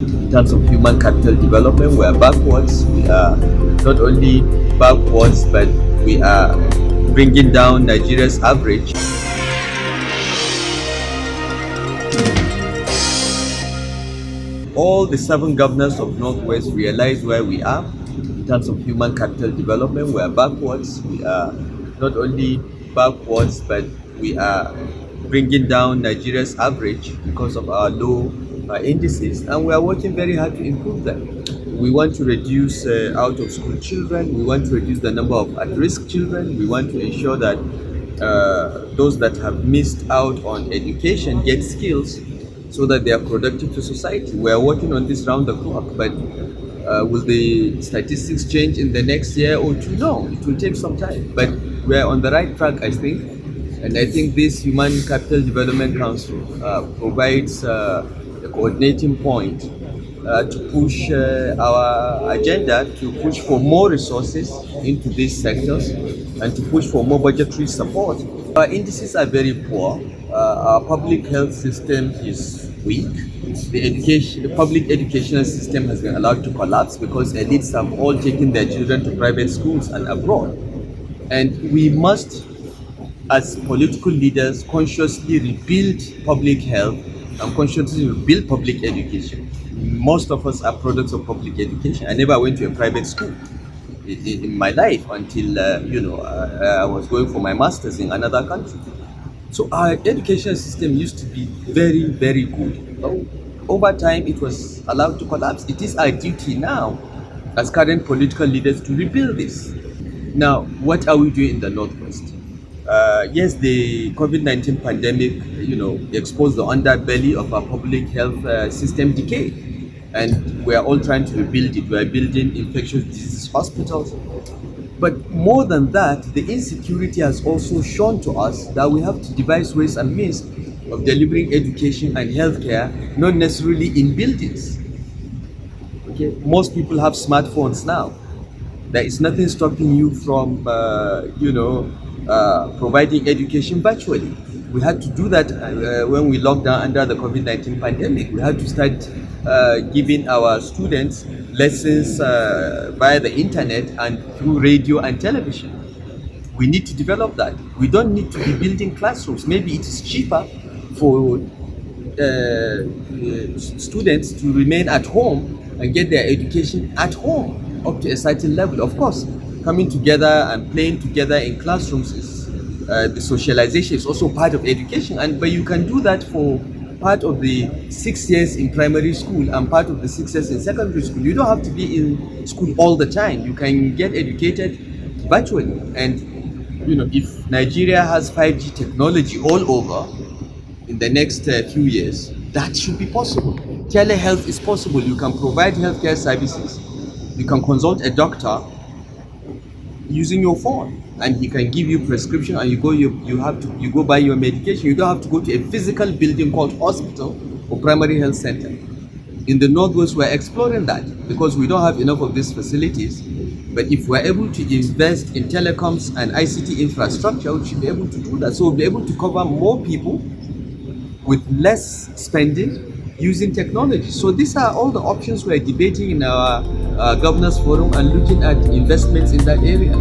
In terms of human capital development, we are backwards. We are not only backwards, but we are bringing down Nigeria's average. All the seven governors of Northwest realize where we are. In terms of human capital development, we are backwards. We are not only backwards, but we are bringing down Nigeria's average because of our low indices, and we are working very hard to improve them. We want to reduce out of school children, we want to reduce the number of at risk children, we want to ensure that those that have missed out on education get skills so that they are productive to society. We are working on this round the clock, but will the statistics change in the next year or two? No, it will take some time, but we are on the right track, I think. And I think this Human Capital Development Council provides a coordinating point to push our agenda, to push for more resources into these sectors and to push for more budgetary support. Our indices are very poor. Our public health system is weak. The public educational system has been allowed to collapse because elites have all taken their children to private schools and abroad. And we must, as political leaders, consciously rebuild public health and consciously rebuild public education. Most of us are products of public education. I never went to a private school in my life until I was going for my masters in another country. So our education system used to be very, very good. Over time, it was allowed to collapse. It is our duty now, as current political leaders, to rebuild this. Now, what are we doing in the Northwest? Yes, the COVID-19 pandemic, exposed the underbelly of our public health system decay, and we are all trying to rebuild it. We are building infectious disease hospitals, but more than that, the insecurity has also shown to us that we have to devise ways and means of delivering education and healthcare, not necessarily in buildings. Okay, most people have smartphones now. There is nothing stopping you from, providing education virtually. We had to do that when we locked down under the COVID-19 pandemic. We had to start giving our students lessons via the internet and through radio and television. We need to develop that. We don't need to be building classrooms. Maybe it is cheaper for students to remain at home and get their education at home up to a certain level. Of course, coming together and playing together in classrooms is the socialization is also part of education, but you can do that for part of the 6 years in primary school and part of the 6 years in secondary school. You don't have to be in school all the time. You can get educated virtually. And if Nigeria has 5G technology all over in the next few years, that should be possible. Telehealth is possible. You can provide healthcare services. You can consult a doctor using your phone, and he can give you prescription, and you go buy your medication. You don't have to go to a physical building called hospital or primary health center. In the Northwest, we're exploring that because we don't have enough of these facilities. But if we're able to invest in telecoms and ICT infrastructure, we should be able to do that. So we'll be able to cover more people with less spending using technology. So these are all the options we're debating in our governors forum and looking at investments in that area.